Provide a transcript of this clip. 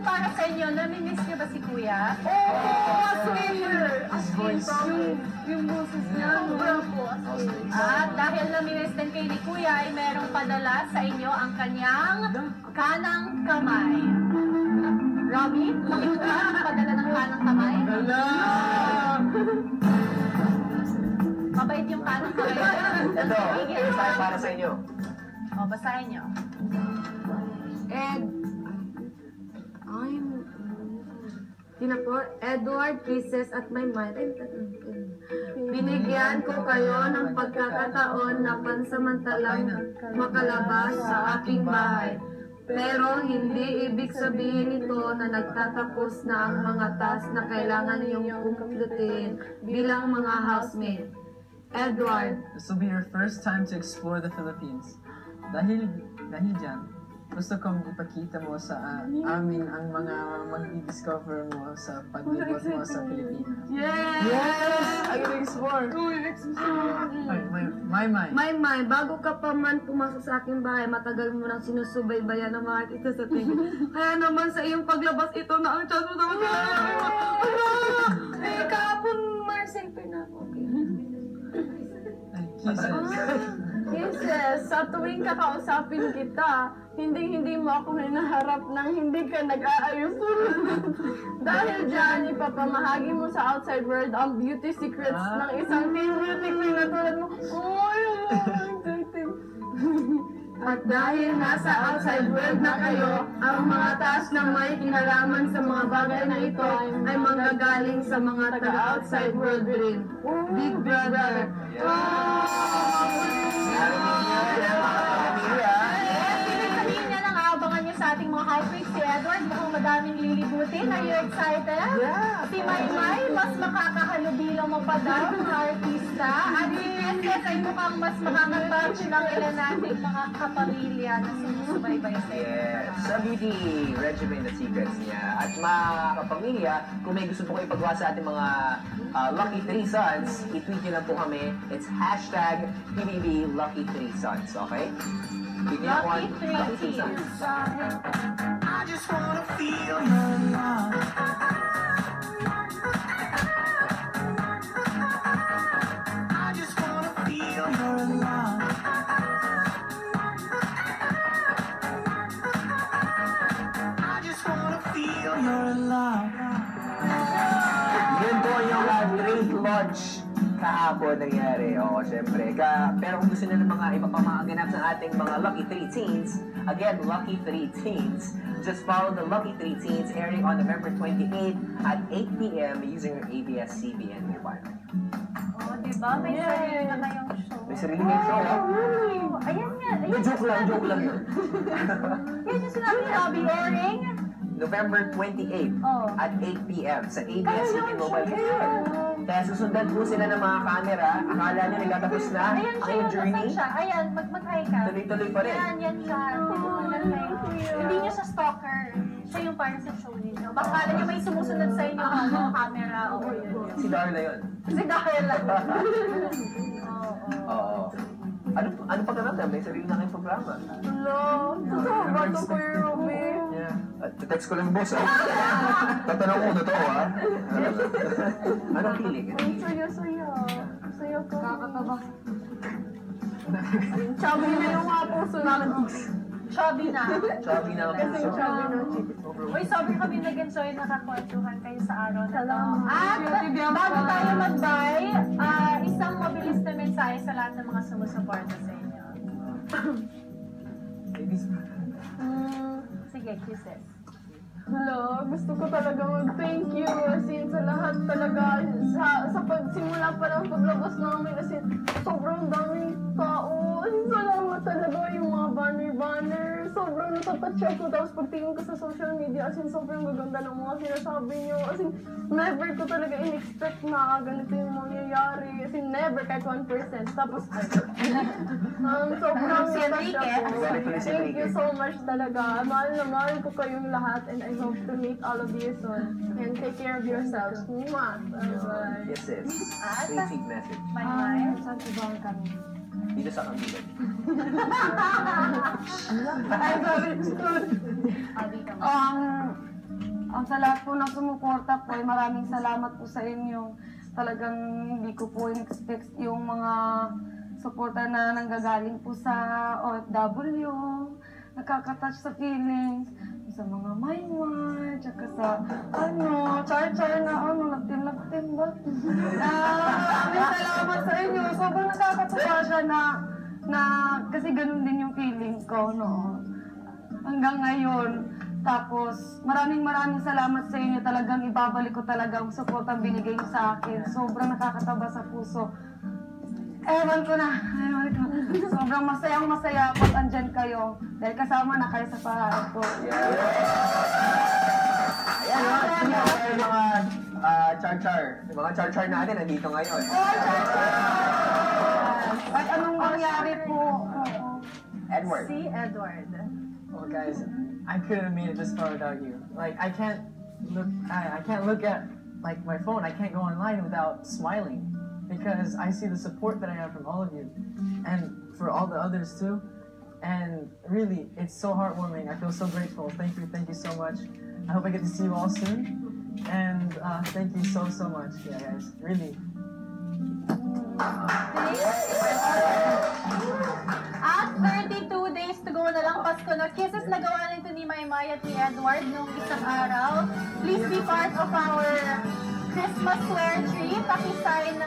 para sa inyo, nami-miss niyo ba si Kuya? Yung boses niya. At dahil nami-miss din kayo ni Kuya, ay merong padala sa inyo ang kanyang kanang kamay. Robbie, bakit ka padala ng kanang kamay? Mabait yung kanang kamay. Ito, mensahe para sa inyo. O, basahin niyo. Edward, Princess at my mind. Binigyan ko kayo ng pagkakataon na pansamantalang makalabas sa aking bahay. Pero hindi ibig sabihin ito na nagtatapos na ang mga task na kailangan niyong kumpletin bilang mga housemate. Edward. This will be your first time to explore the Philippines. Dahil dyan, gusto kong ipakita mo sa amin ang mga mag-discover mo sa paglibot mo sa Pilipinas. Yes! I can explore! My, Bago ka pa man pumasok sa aking bahay, matagal mo nang sinusubaybayan ng mga artista sa TV. Kaya naman sa iyong paglabas ito na ang chance mo naman. Kahapon, Marcel, Kisses, sa tuwing kakausapin kita, hindi mo ako hinaharap nang hindi ka nag-aayos. Dahil dyan, ipapamahagi mo sa outside world ang beauty secrets ng isang teen beauty queen na tulad mo. At dahil nasa outside world na kayo, ang mga task na may kinalaman sa mga bagay na ito ay manggagaling sa mga taga-outside world rin. Big Brother. Sabihin niya lang, abangan niyo sa ating mga hypeweek si Edward. Mukhang madaming lilibutin. Are you excited? Yeah! Si Maymay, mas makakahalubilo mo pa daw mga artista. At si Princess ay mukhang mas makakabang ng ilan nating mga kapamilya na sumusubaybay sa iyo. Yes, sa beauty regimen at secrets niya. At mga kapamilya, kung may gusto po kayo ipagawa sa ating mga Lucky 3 Sons, i-tweet nyo lang po kami. It's hashtag PBB Lucky 3 Sons, okay? Lucky 3 Sons. I just wanna feel your love. I just wanna feel your love. I just wanna feel your love. Yun po yung drink launch kahapon nangyari. Oo, syempre. Pero kung gusto nyo ng mga iba pa mga ganap sa ating mga Lucky 3 Teens, again, Lucky 3 Teens, just follow the Lucky 3 Teens airing on November 28 at 8 p.m. using your ABS-CBN mobile. Oh, diba? May sarili na kayong show. May sarili ng show, ha? Ayan nga. No, joke lang yun. Yan yung sinabi ni Robbie, airing. November 28 Oh. at 8 p.m. sa ABS-CBN mobile phone. Kaya susundan po sila ng mga camera. Akala nyo nagtatapos na Ayan ang siya, iyong journey. nasan siya? Ayan, mag-hi ka. Tuloy-tuloy pa rin. Yan siya. Hindi niya siya stalker. Siya yung parang sa show ninyo. Baka kala niyo may sumusunod sa inyo mga camera. Oo, yun. Si Darla yun. Si Darla. Oo. Ano pa ganun? May sarili na kayong programa. Hello, totoo ba ito, Kuya Romy? Yeah. Text ko lang, boss, ha? Tatanong ko totoo, ha? Anong feeling? Sayo ko. Kakataba. Chubby na yung mga puso namin. Chubby na. Chubby na lang Kasi po. chubby na. Uy, sobrang kami nag-enjoy nakakwentuhan kayo sa araw na to. Salamat. At bago tayo mag-bye, isang mabilis na mensahe sa lahat ng mga sumusuporta sa inyo. Sige, kisses. Hello, gusto ko talaga mag-thank you as in sa lahat talaga sa pagsimula pa ng paglabas namin as in sobrang daming tao as in salamat talaga yung mga banner sobrang natatouch ako tapos pagtingin ko sa social media as in sobrang gaganda ng mga sinasabi nyo as in never ko talaga in-expect na ganito yung mangyayari as in never kahit 1% tapos sobrang natouch ako thank you so much talaga mahal ko kayong lahat and I hope to meet all of you soon. And take care of yourselves. Mwah! Bye-bye. Yes, sis. Sweet message. Bye-bye. Saan ko ba kami? Dito sa kambilan. Ay, sorry. Ang sa lahat po ng sumuporta po, ay maraming salamat po sa inyo. Talagang hindi ko po in-expect yung mga suporta na nanggagaling po sa OFW. Nakaka-touch sa feelings. Sa mga maymay, tsaka sa char-char na lagtim-lagtim ba? Maraming salamat sa inyo. Sobrang nakakatuwa siya na kasi ganun din yung feeling ko, no? Hanggang ngayon. Tapos, maraming salamat sa inyo. Talagang ibabalik ko talaga ang support ang binigay niyo sa akin. Sobrang nakakataba sa puso. Ewan ko na. Sobrang masaya pag andyan kayo. Dahil kasama na kayo sa pangarap ko. Ayan, sino yung mga char-char? Yung mga char-char natin nandito ngayon. At anong nangyari po? Edward. Si Edward. Well, guys, I couldn't have made it this far without you. Like, I can't look at like my phone. I can't go online without smiling because I see the support that I have from all of you, and for all the others too. And really, it's so heartwarming. I feel so grateful. Thank you so much. I hope I get to see you all soon. And thank you so much. Yeah, guys, really. At 32 days to go na lang Pasko na. Kisses na gawa nito ni Maymay at ni Edward nung isang araw. Please be part of our Christmas swear tree. Pakisign